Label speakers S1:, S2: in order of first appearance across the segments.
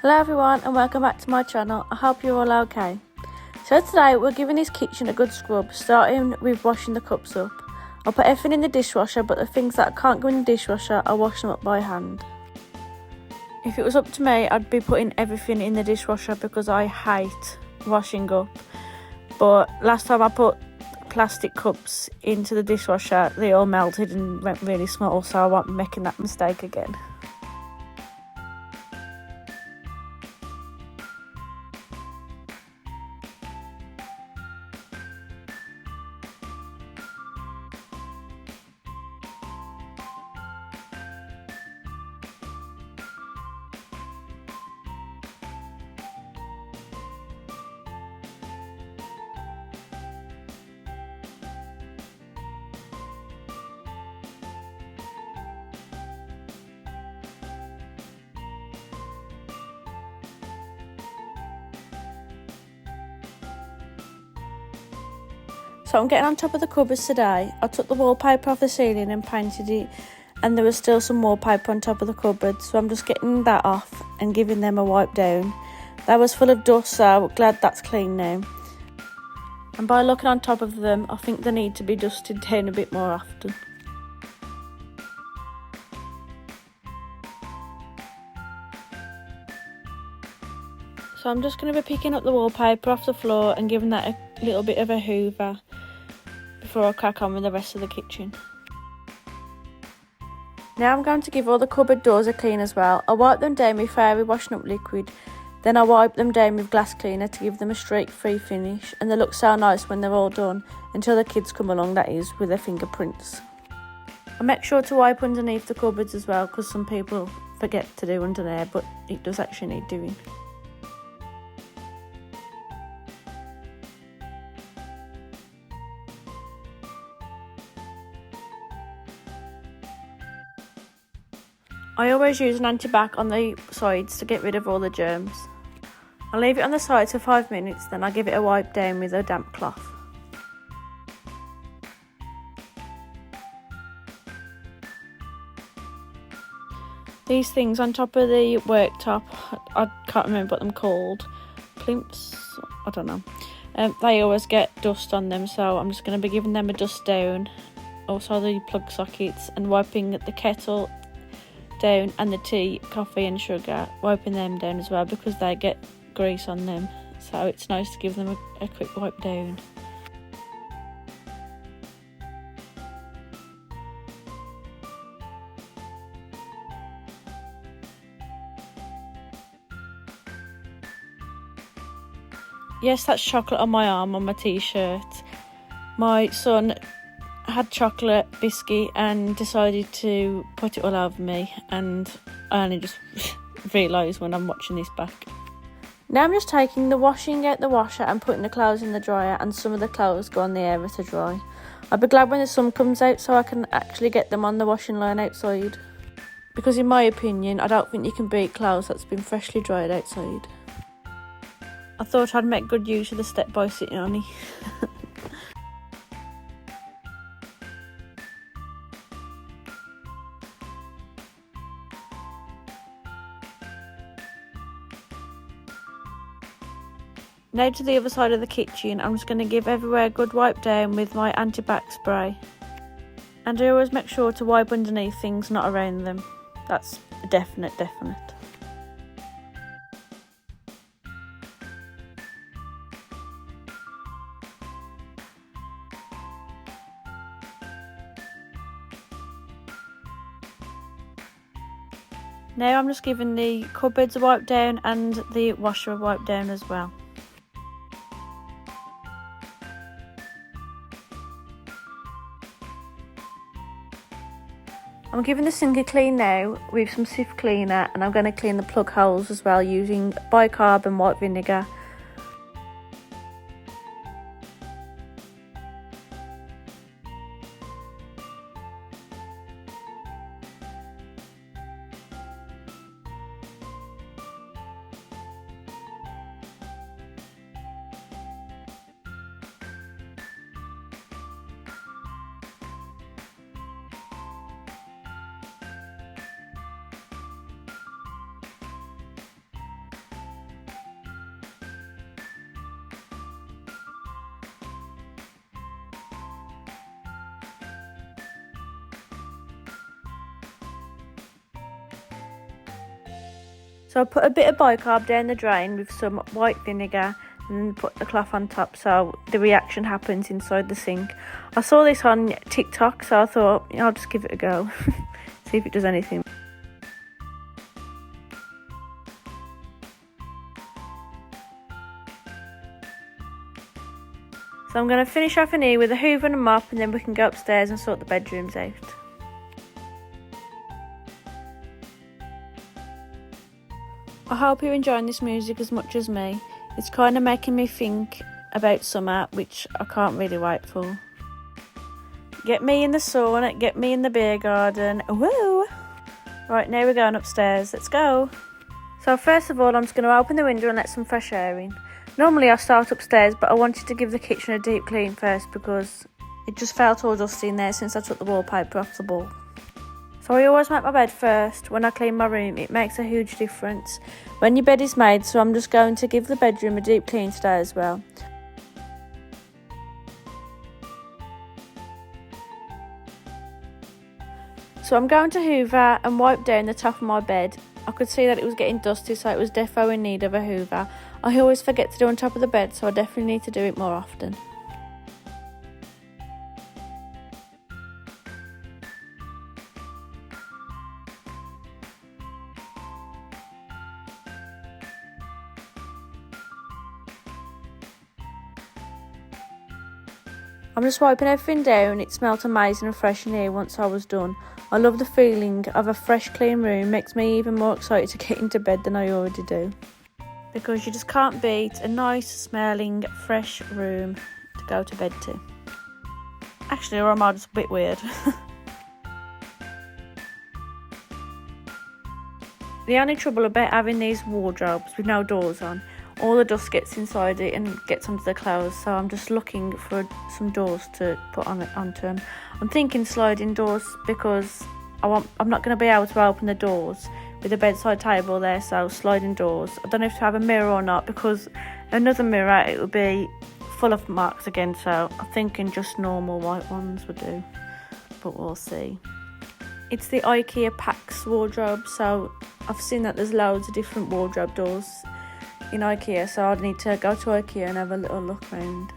S1: Hello everyone and welcome back to my channel. I hope you're all okay. So today we're giving this kitchen a good scrub, starting with washing the cups up. I'll put everything in the dishwasher, but the things that can't go in the dishwasher I'll wash them up by hand. If it was up to me, I'd be putting everything in the dishwasher because I hate washing up. But last time I put plastic cups into the dishwasher, they all melted and went really small, so I won't be making that mistake again. So I'm getting on top of the cupboards today. I took the wallpaper off the ceiling and painted it, and there was still some wallpaper on top of the cupboard, so I'm just getting that off and giving them a wipe down. That was full of dust, so I'm glad that's clean now. And by looking on top of them, I think they need to be dusted down a bit more often. So I'm just going to be picking up the wallpaper off the floor and giving that a little bit of a hoover before I crack on with the rest of the kitchen. Now I'm going to give all the cupboard doors a clean as well. I wipe them down with fairy washing up liquid, then I wipe them down with glass cleaner to give them a streak-free finish, and they look so nice when they're all done, until the kids come along, that is, with their fingerprints. I make sure to wipe underneath the cupboards as well, because some people forget to do under there, but it does actually need doing. I always use an antibac on the sides to get rid of all the germs. I'll leave it on the sides for 5 minutes, then I'll give it a wipe down with a damp cloth. These things on top of the worktop, I can't remember what they're called, plimps, I don't know. They always get dust on them, so I'm just going to be giving them a dust down. Also the plug sockets, and wiping the kettle down, and the tea, coffee and sugar, wiping them down as well because they get grease on them, so it's nice to give them a quick wipe down. Yes, that's chocolate on my arm on my t-shirt. My son had chocolate biscuit and decided to put it all over me, and I only just realised when I'm watching this back. Now I'm just taking the washing out the washer and putting the clothes in the dryer, and some of the clothes go on the air to dry. I'll be glad when the sun comes out so I can actually get them on the washing line outside, because in my opinion I don't think you can beat clothes that's been freshly dried outside. I thought I'd make good use of the step by sitting on it. Now to the other side of the kitchen, I'm just going to give everywhere a good wipe down with my antibac spray. And I always make sure to wipe underneath things, not around them. That's a definite. Now I'm just giving the cupboards a wipe down and the washer a wipe down as well. I'm giving the sink a clean now with some sift cleaner, and I'm going to clean the plug holes as well using bicarb and white vinegar. So I put a bit of bicarb down the drain with some white vinegar and then put the cloth on top so the reaction happens inside the sink. I saw this on TikTok, so I thought, I'll just give it a go, see if it does anything. So I'm going to finish off in here with a hoover and a mop, and then we can go upstairs and sort the bedrooms out. I hope you're enjoying this music as much as me. It's kind of making me think about summer, which I can't really wait for. Get me in the sauna, get me in the beer garden, woo! Right, now we're going upstairs, let's go. So first of all, I'm just going to open the window and let some fresh air in. Normally I start upstairs, but I wanted to give the kitchen a deep clean first because it just felt all dusty in there since I took the wallpaper off the wall. So I always make my bed first when I clean my room. It makes a huge difference when your bed is made, so I'm just going to give the bedroom a deep clean today as well. So I'm going to hoover and wipe down the top of my bed. I could see that it was getting dusty, so it was defo in need of a hoover. I always forget to do on top of the bed, so I definitely need to do it more often. I'm just wiping everything down. It smelled amazing and fresh in here once I was done. I love the feeling of a fresh clean room. Makes me even more excited to get into bed than I already do. Because you just can't beat a nice smelling fresh room to go to bed to. Actually, or am I just a bit weird? The only trouble about having these wardrobes with no doors on, all the dust gets inside it and gets onto the clothes, so I'm just looking for some doors to put onto them. I'm thinking sliding doors because I'm not going to be able to open the doors with a bedside table there, so sliding doors. I don't know if to have a mirror or not, because another mirror it would be full of marks again, so I'm thinking just normal white ones would do, but we'll see. It's the IKEA Pax wardrobe, so I've seen that there's loads of different wardrobe doors in IKEA, so I'd need to go to IKEA and have a little look around.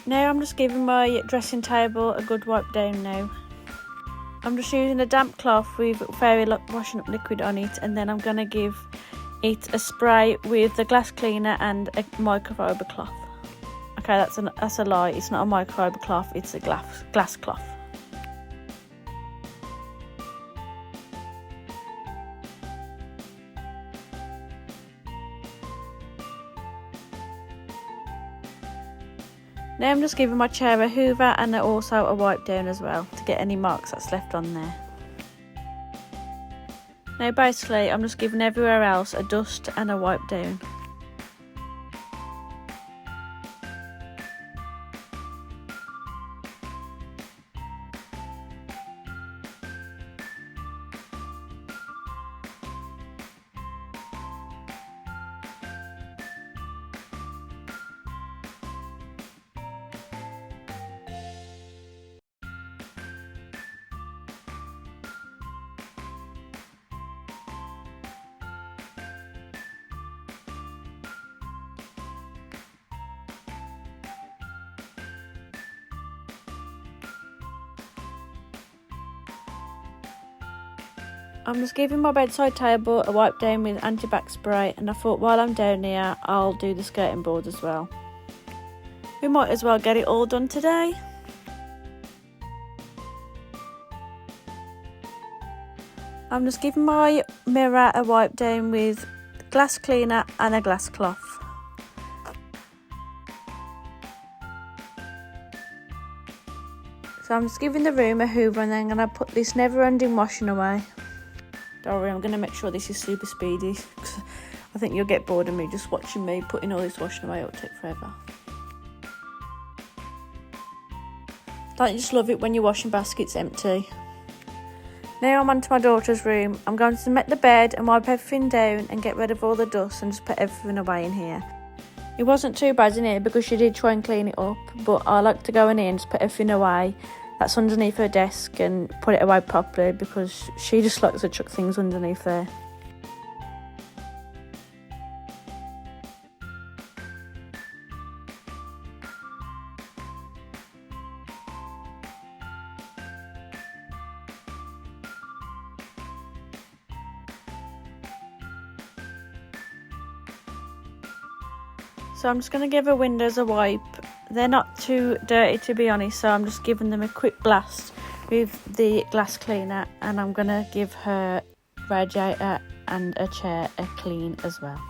S1: Now I'm just giving my dressing table a good wipe down now. I'm just using a damp cloth with fairy washing up liquid on it, and then I'm going to give it a spray with the glass cleaner and a microfiber cloth. Okay, that's a lie, it's not a microfiber cloth, it's a glass cloth. Now I'm just giving my chair a hoover and also a wipe down as well to get any marks that's left on there. Now basically I'm just giving everywhere else a dust and a wipe down. I'm just giving my bedside table a wipe down with anti-bac spray, and I thought while I'm down here I'll do the skirting board as well. We might as well get it all done today. I'm just giving my mirror a wipe down with glass cleaner and a glass cloth. So I'm just giving the room a hoover, and then I'm going to put this never-ending washing away. Don't worry, I'm going to make sure this is super speedy, because I think you'll get bored of me just watching me putting all this washing away. It'll take forever. Don't you just love it when your washing basket's empty? Now I'm onto my daughter's room. I'm going to make the bed and wipe everything down and get rid of all the dust and just put everything away in here. It wasn't too bad in here because she did try and clean it up, but I like to go in here and just put everything away that's underneath her desk and put it away properly, because she just likes to chuck things underneath there. So I'm just going to give her windows a wipe. They're not too dirty, to be honest, so I'm just giving them a quick blast with the glass cleaner, and I'm going to give her radiator and a chair a clean as well.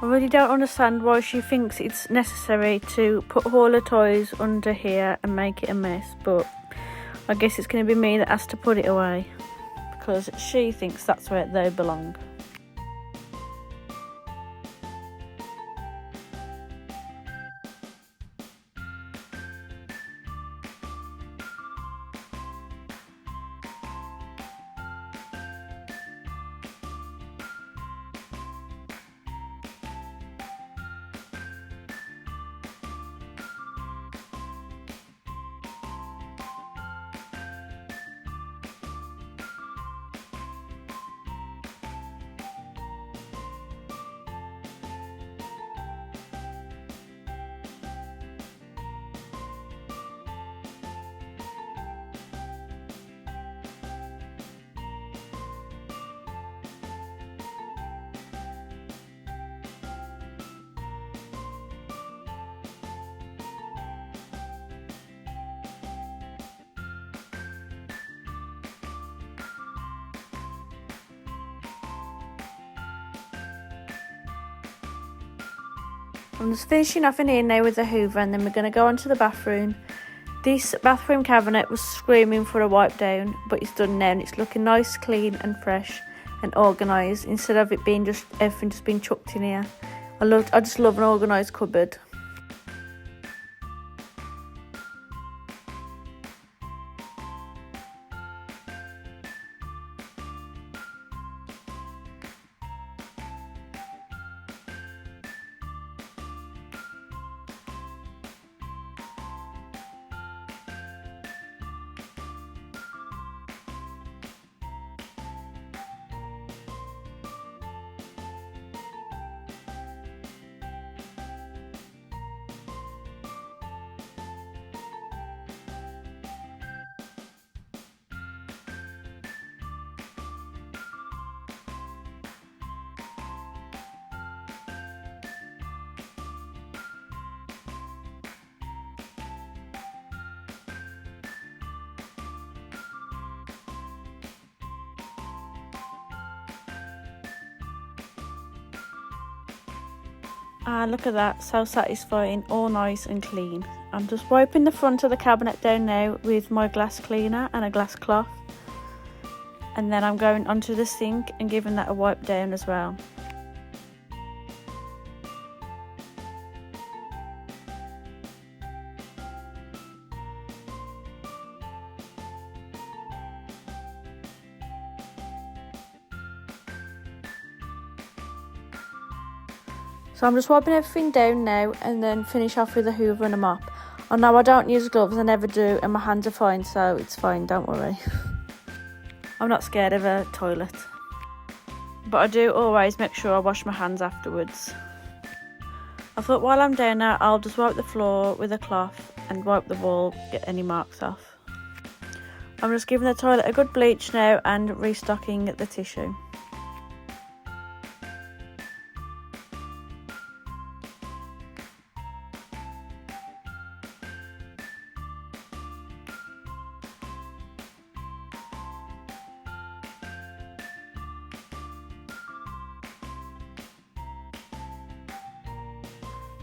S1: I really don't understand why she thinks it's necessary to put all her toys under here and make it a mess, but I guess it's going to be me that has to put it away because she thinks that's where they belong. I'm just finishing off in here now with the hoover, and then we're going to go on to the bathroom. This bathroom cabinet was screaming for a wipe down, but it's done now and it's looking nice, clean and fresh and organised instead of it being just everything just being chucked in here. I just love an organised cupboard. Ah, look at that, so satisfying, all nice and clean. I'm just wiping the front of the cabinet down now with my glass cleaner and a glass cloth. And then I'm going onto the sink and giving that a wipe down as well. So I'm just wiping everything down now and then finish off with a hoover and a mop. I know I don't use gloves, I never do, and my hands are fine, so it's fine, don't worry. I'm not scared of a toilet. But I do always make sure I wash my hands afterwards. I thought while I'm down there, I'll just wipe the floor with a cloth and wipe the wall, get any marks off. I'm just giving the toilet a good bleach now and restocking the tissue.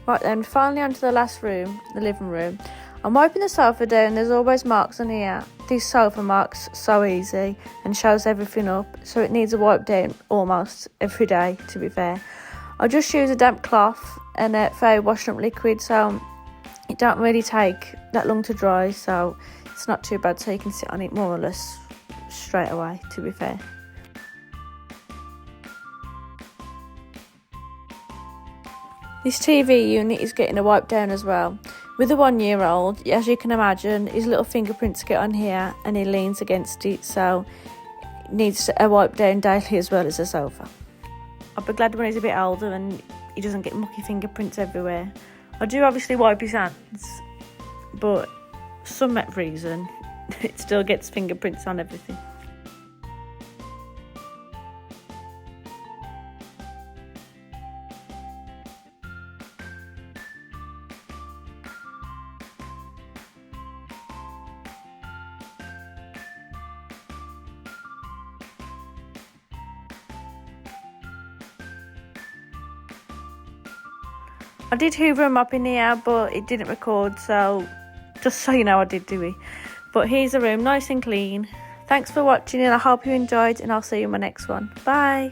S1: Right then, finally onto the last room, the living room. I'm wiping the sofa down, there's always marks on here. These sofa marks, so easy and shows everything up, so it needs a wipe down almost every day, to be fair. I just use a damp cloth and a fair washing up liquid, so it don't really take that long to dry, so it's not too bad, so you can sit on it more or less straight away, to be fair. This TV unit is getting a wipe down as well. With the 1-year-old, as you can imagine, his little fingerprints get on here and he leans against it, so it needs a wipe down daily as well as the sofa. I'll be glad when he's a bit older and he doesn't get mucky fingerprints everywhere. I do obviously wipe his hands, but for some reason it still gets fingerprints on everything. I did hoover him up in here, but it didn't record, so just so you know, I did do it. But here's the room, nice and clean. Thanks for watching, and I hope you enjoyed, and I'll see you in my next one. Bye.